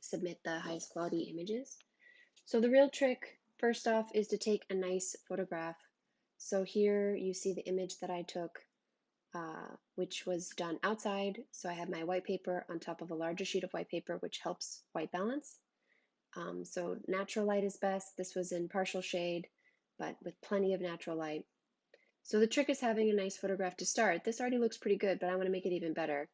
submit the highest quality images. So the real trick, first off, is to take a nice photograph. So here you see the image that I took, which was done outside. So I have my white paper on top of a larger sheet of white paper, which helps white balance. So natural light is best. This was in partial shade, but with plenty of natural light. So the trick is having a nice photograph to start. This already looks pretty good, but I want to make it even better.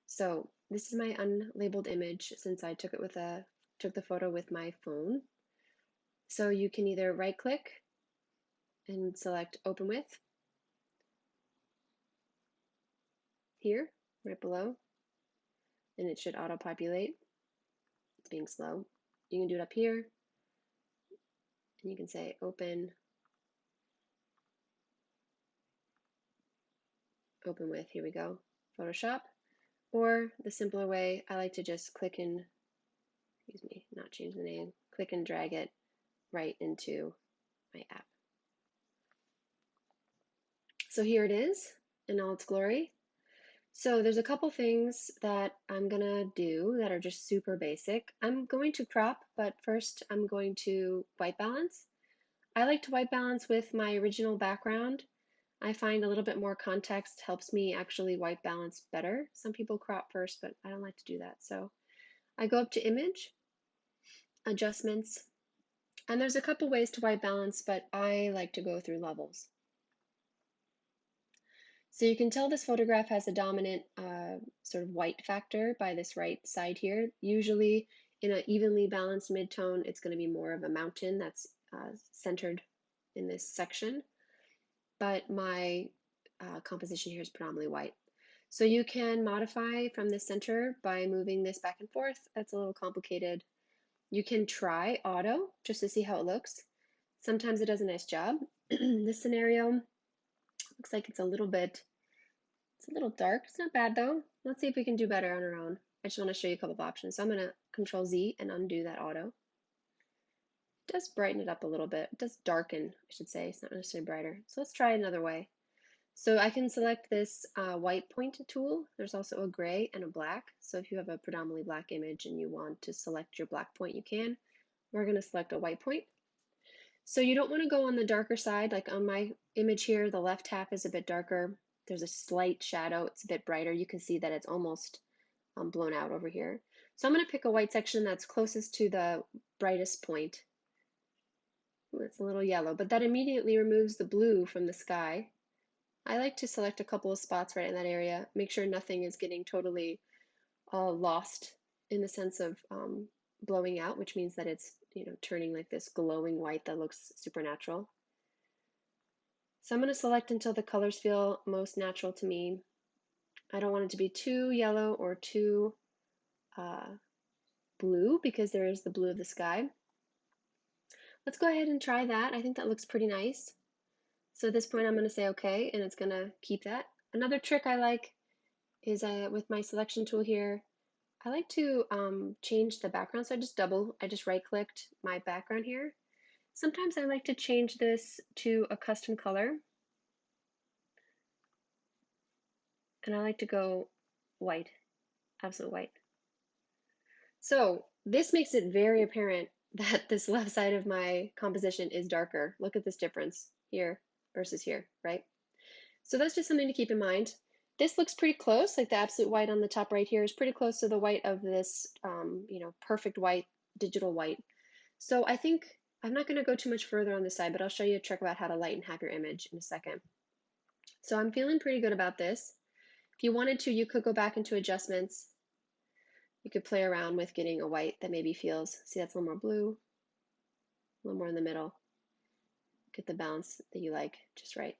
So this is my unlabeled image since I took the photo with my phone. So you can either right click and select open with here, right below, and it should auto populate. It's being slow. You can do it up here, and you can say open with, here we go, Photoshop. Or the simpler way, I like to just click and, excuse me, not change the name, click and drag it right into my app. So here it is in all its glory. So there's a couple things that I'm gonna do that are just super basic. I'm going to crop, but first I'm going to white balance. I like to white balance with my original background. I find a little bit more context helps me actually white balance better. Some people crop first, but I don't like to do that. So I go up to image, adjustments, and there's a couple ways to white balance, but I like to go through levels. So you can tell this photograph has a dominant sort of white factor by this right side here. Usually in an evenly balanced mid-tone, it's going to be more of a mountain that's centered in this section. But my composition here is predominantly white. So you can modify from the center by moving this back and forth. That's a little complicated. You can try auto just to see how it looks. Sometimes it does a nice job. This scenario looks like it's a little dark. It's not bad though. Let's see if we can do better on our own. I just want to show you a couple of options. So I'm going to Control Z and undo that auto. It does brighten it up a little bit. It does darken, I should say. It's not necessarily brighter. So let's try another way. So I can select this white point tool. There's also a gray and a black. So if you have a predominantly black image and you want to select your black point, you can. We're going to select a white point. So you don't want to go on the darker side. Like on my image here, the left half is a bit darker. There's a slight shadow. It's a bit brighter. You can see that it's almost blown out over here. So I'm going to pick a white section that's closest to the brightest point. It's a little yellow, but that immediately removes the blue from the sky. I like to select a couple of spots right in that area, make sure nothing is getting totally lost in the sense of blowing out, which means that it's turning like this glowing white that looks supernatural. So I'm going to select until the colors feel most natural to me. I don't want it to be too yellow or too blue because there is the blue of the sky. Let's go ahead and try that. I think that looks pretty nice. So at this point I'm going to say okay, and it's going to keep that. Another trick I like is with my selection tool here, I like to change the background. So I just right clicked my background here. Sometimes I like to change this to a custom color. And I like to go white, absolute white. So this makes it very apparent that this left side of my composition is darker. Look at this difference here versus here, right? So that's just something to keep in mind. This looks pretty close, like the absolute white on the top right here is pretty close to the white of this, perfect white, digital white. So I think I'm not going to go too much further on this side, but I'll show you a trick about how to lighten half your image in a second. So I'm feeling pretty good about this. If you wanted to, you could go back into adjustments. You could play around with getting a white that maybe feels, see that's a little more blue, a little more in the middle. Get the balance that you like just right.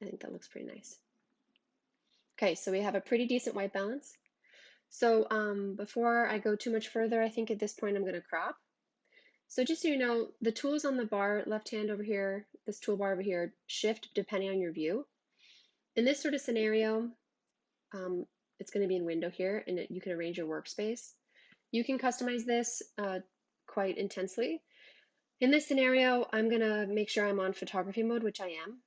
I think that looks pretty nice. Okay, so we have a pretty decent white balance. So before I go too much further, I think at this point I'm going to crop. So just so you know, the tools on the bar, left hand over here, this toolbar over here, shift depending on your view. In this sort of scenario, it's going to be in window here, and you can arrange your workspace. You can customize this quite intensely. In this scenario, I'm going to make sure I'm on photography mode, which I am.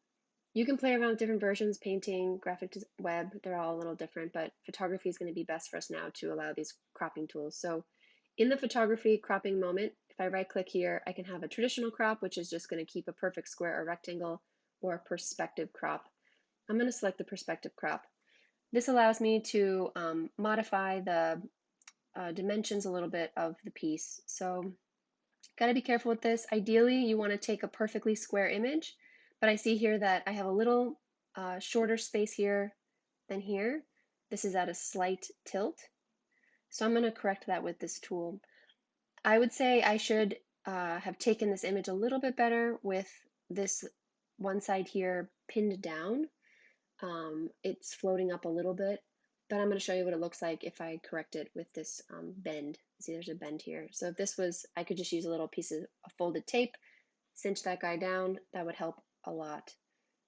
You can play around with different versions, painting, graphic web, they're all a little different, but photography is going to be best for us now to allow these cropping tools. So in the photography cropping moment, if I right click here, I can have a traditional crop, which is just going to keep a perfect square or rectangle, or a perspective crop. I'm going to select the perspective crop. This allows me to modify the dimensions a little bit of the piece. So got to be careful with this. Ideally, you want to take a perfectly square image, but I see here that I have a little shorter space here than here. This is at a slight tilt. So I'm going to correct that with this tool. I would say I should have taken this image a little bit better with this one side here pinned down. It's floating up a little bit, but I'm going to show you what it looks like if I correct it with this bend. See, there's a bend here. So if this was, I could just use a little piece of folded tape, cinch that guy down. That would help a lot.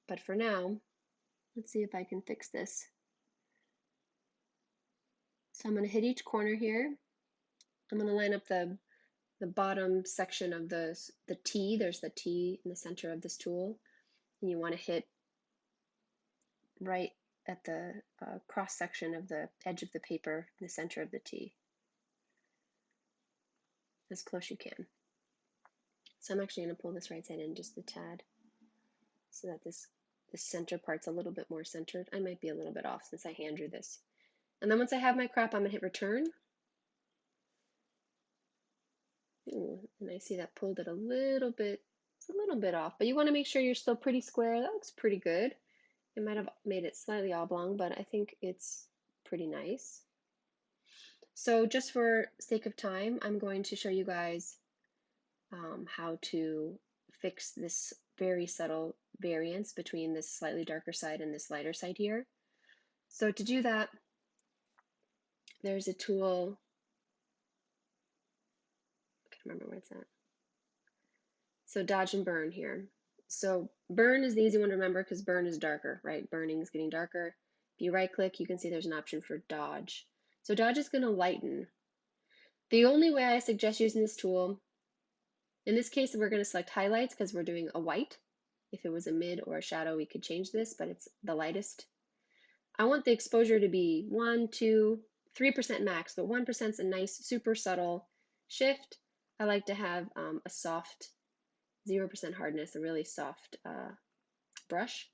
But for now, let's see if I can fix this. So I'm going to hit each corner here. I'm going to line up the bottom section of the T. There's the T in the center of this tool. And you want to hit right at the cross section of the edge of the paper in the center of the T. As close as you can. So I'm actually going to pull this right side in just a tad so that this center part's a little bit more centered. I might be a little bit off since I hand drew this. And then once I have my crop, I'm going to hit return. Ooh, and I see that pulled it a little bit, it's a little bit off, but you want to make sure you're still pretty square. That looks pretty good. It might have made it slightly oblong, but I think it's pretty nice. So just for sake of time, I'm going to show you guys how to fix this very subtle variance between this slightly darker side and this lighter side here. So to do that, there's a tool, I can't remember where it's at. So dodge and burn here. So burn is the easy one to remember because burn is darker, right? Burning is getting darker. If you right click, you can see there's an option for dodge. So dodge is going to lighten. The only way I suggest using this tool, in this case, we're going to select highlights because we're doing a white. If it was a mid or a shadow, we could change this, but it's the lightest. I want the exposure to be 1, 2, 3% max, but 1% is a nice, super subtle shift. I like to have a soft 0% hardness, a really soft brush.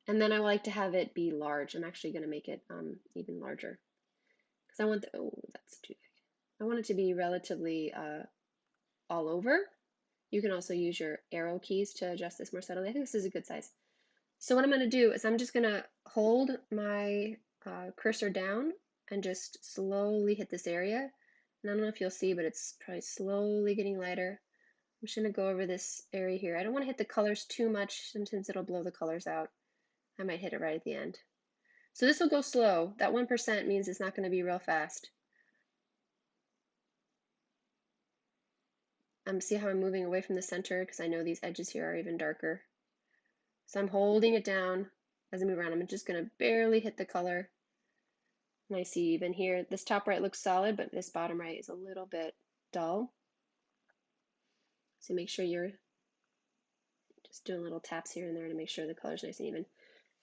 And then I like to have it be large. I'm actually going to make it even larger because I want the, oh, that's too big. I want it to be relatively all over. You can also use your arrow keys to adjust this more subtly. I think this is a good size. So what I'm going to do is I'm just going to hold my cursor down and just slowly hit this area. And I don't know if you'll see, but it's probably slowly getting lighter. I'm just going to go over this area here. I don't want to hit the colors too much. Sometimes it'll blow the colors out. I might hit it right at the end. So this will go slow. That 1% means it's not going to be real fast. See how I'm moving away from the center because I know these edges here are even darker. So I'm holding it down as I move around. I'm just going to barely hit the color. And I see even here, this top right looks solid, but this bottom right is a little bit dull. So make sure you're just doing little taps here and there to make sure the color's nice and even.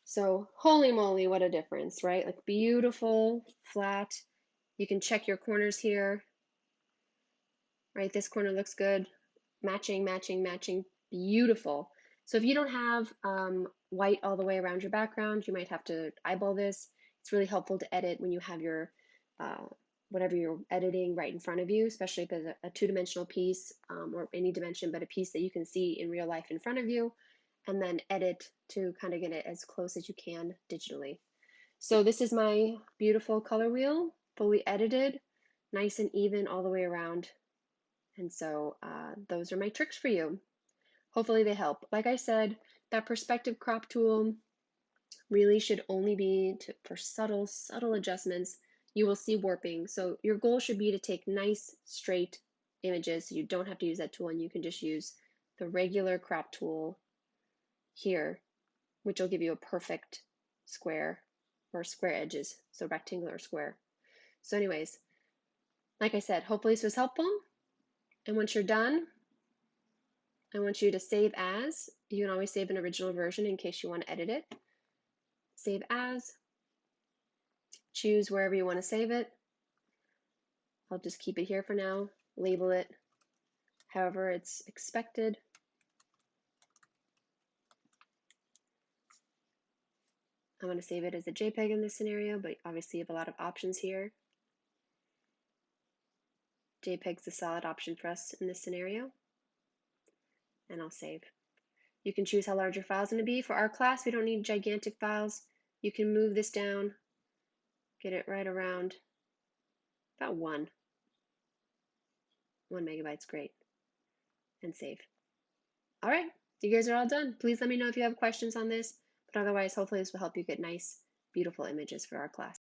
So holy moly, what a difference, right? Like beautiful, flat. You can check your corners here, right? This corner looks good. Matching, matching, matching, beautiful. So if you don't have white all the way around your background, you might have to eyeball this. It's really helpful to edit when you have your whatever you're editing right in front of you, especially if it's a two-dimensional piece or any dimension, but a piece that you can see in real life in front of you, and then edit to kind of get it as close as you can digitally. So this is my beautiful color wheel, fully edited, nice and even all the way around. And so those are my tricks for you. Hopefully they help. Like I said, that perspective crop tool really should only be for subtle adjustments. You will see warping. So your goal should be to take nice straight images so you don't have to use that tool and you can just use the regular crop tool here, which will give you a perfect square or square edges, so rectangular or square. So anyways, like I said, hopefully this was helpful. And once you're done, I want you to save as. You can always save an original version in case you want to edit it. Save as. Choose wherever you want to save it. I'll just keep it here for now. Label it however it's expected. I'm going to save it as a JPEG in this scenario, but obviously you have a lot of options here. JPEG's a solid option for us in this scenario. And I'll save. You can choose how large your file is going to be. For our class, we don't need gigantic files. You can move this down, get it right around about 1 megabyte's great, and save. All right, you guys are all done. Please let me know if you have questions on this, but otherwise, hopefully this will help you get nice, beautiful images for our class.